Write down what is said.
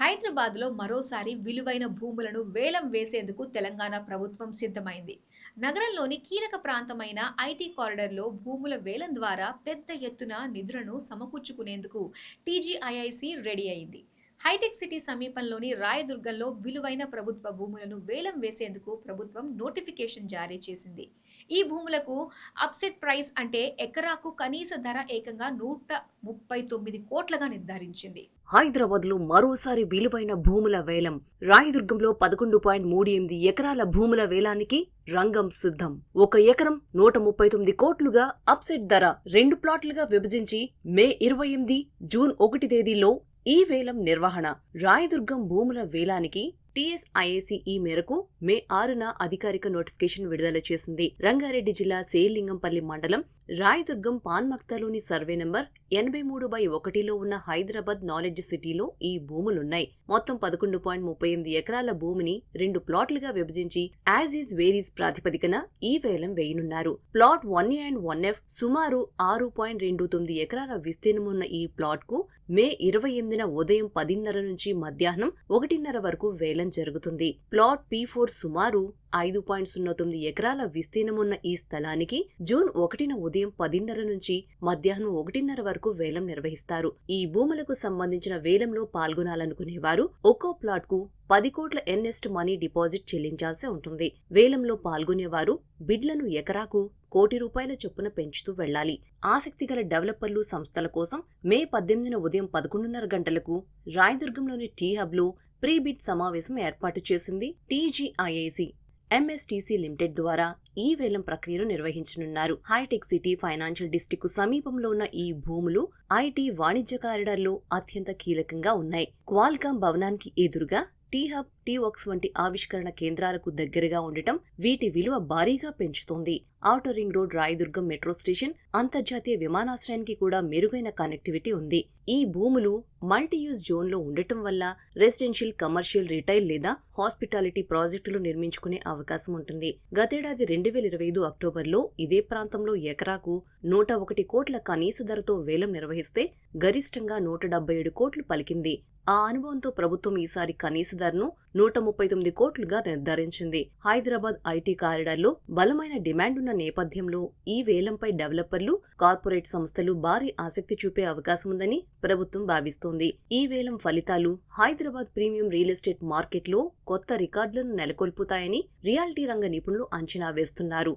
హైదరాబాద్‌లో మరోసారి విలువైన భూములను వేలం వేసేందుకు తెలంగాణ ప్రభుత్వం సిద్ధమైంది. నగరంలోని కీలక ప్రాంతమైన ఐటీ కారిడార్‌లో భూముల వేలం ద్వారా పెద్ద ఎత్తున నిధులను సమకూర్చుకునేందుకు టీజీఐఐసీ రెడీ అయింది. హైటెక్ సిటీ సమీపంలోని రాయదుర్గంలో విలువైన ప్రభుత్వ భూములను వేలం వేసేందుకు ప్రభుత్వం నోటిఫికేషన్ జారీ చేసింది. ఈ భూములకు అప్సెట్ ప్రైస్ అంటే ఎకరాకు కనీస ధర ఏకంగా 139 కోట్లుగా నిర్ధారించింది. హైదరాబాద్ లో మరోసారి విలువైన భూముల వేలం. రాయదుర్గంలో 11.38 ఎకరాల భూముల వేలానికి రంగం సిద్ధం. 1 ఎకరం 139 కోట్లుగా అప్సెట్ ధర 2 ప్లాట్లుగా విభజించి మే 28, జూన్ 1 తేదీల్లో ఈ వేలం నిర్వహణ. రాయదుర్గం భూముల వేలానికి టీఎస్ఐఏసీ ఈ మేరకు మే 6న అధికారిక నోటిఫికేషన్ విడుదల చేసింది. రంగారెడ్డి జిల్లా సేలింగంపల్లి మండలం రాయదుర్గం పాన్మక్తాలోని సర్వే నంబర్ 83/1లో ఉన్న హైదరాబాద్ నాలెడ్జ్ సిటీలో ఈ భూములున్నాయి. మొత్తం 11.38 ఎకరాల భూమిని 2 ప్లాట్లుగా విభజించి యాజ్ ఈజ్ వేరీస్ ప్రాతిపదికన ఈ వేలం వేయనున్నారు. ప్లాట్ 1A అండ్ 1F సుమారు 6.29 ఎకరాల విస్తీర్ణమున్న ఈ ప్లాట్ కు మే 28న ఉదయం 10:30 నుంచి మధ్యాహ్నం 1:30 వరకు వేలం జరుగుతుంది. ప్లాట్ P4 సుమారు 5.09 ఎకరాల విస్తీర్ణమున్న ఈ స్థలానికి జూన్ 1న ఉదయం 10:30 నుంచి మధ్యాహ్నం 1:30 వరకు వేలం నిర్వహిస్తారు. ఈ భూములకు సంబంధించిన వేలంలో పాల్గొనాలనుకునేవారు ఒక్కో ప్లాట్ కు 10 కోట్ల ఎర్నెస్ట్ మనీ డిపాజిట్ చెల్లించాల్సి ఉంటుంది. వేలంలో పాల్గొనేవారు బిడ్లను ఎకరాకు ₹1,00,00,000 చొప్పున పెంచుతూ వెళ్లాలి. ఆసక్తిగల డెవలపర్లు సంస్థల కోసం మే 18న ఉదయం 11:30 గంటలకు రాయదుర్గంలోని టీ హబ్ లో ప్రీ బిడ్ సమావేశం ఏర్పాటు చేసింది టీజీఐఐసీ. ఎంఎస్టీసీ లిమిటెడ్ ద్వారా ఈ వేలం ప్రక్రియను నిర్వహించనున్నారు. హైటెక్ సిటీ ఫైనాన్షియల్ డిస్ట్రిక్ట్ సమీపంలో ఉన్న ఈ భూములు ఐటీ వాణిజ్య కారిడార్లో అత్యంత కీలకంగా ఉన్నాయి. క్వాల్కామ్ భవనానికి ఎదురుగా టీ హబ్, టీ వర్క్స్ వంటి ఆవిష్కరణ కేంద్రాలకు దగ్గరగా ఉండటం వీటి విలువ భారీగా పెంచుతోంది. Outer ring road, Rayadurgam metro station, అంతర్జాతీయ విమానాశ్రయానికి కూడా మెరుగైన కనెక్టివిటీ ఉంది. ఈ భూములు మల్టీయూజ్ జోన్లో ఉండటం వల్ల రెసిడెన్షియల్, కమర్షియల్, రిటైల్ లేదా హాస్పిటాలిటీ ప్రాజెక్టులు నిర్మించుకునే అవకాశం ఉంటుంది. గతేడాది 2025 అక్టోబర్లో ఇదే ప్రాంతంలో ఎకరాకు 101 కోట్ల కనీస ధరతో వేలం నిర్వహిస్తే గరిష్టంగా 177 కోట్లు పలికింది. ఆ అనుభవంతో ప్రభుత్వం ఈసారి కనీస ధరను 139 కోట్లుగా నిర్ధారించింది. హైదరాబాద్ ఐటీ కారిడార్లో బలమైన డిమాండ్ ఉన్న నేపథ్యంలో ఈ వేలంపై డెవలపర్లు, కార్పొరేట్ సంస్థలు భారీ ఆసక్తి చూపే అవకాశముందని ప్రభుత్వం భావిస్తోంది. ఈ వేలం ఫలితాలు హైదరాబాద్ ప్రీమియం రియల్ ఎస్టేట్ మార్కెట్లో కొత్త రికార్డులను నెలకొల్పుతాయని రియాలిటీ రంగ నిపుణులు అంచనా వేస్తున్నారు.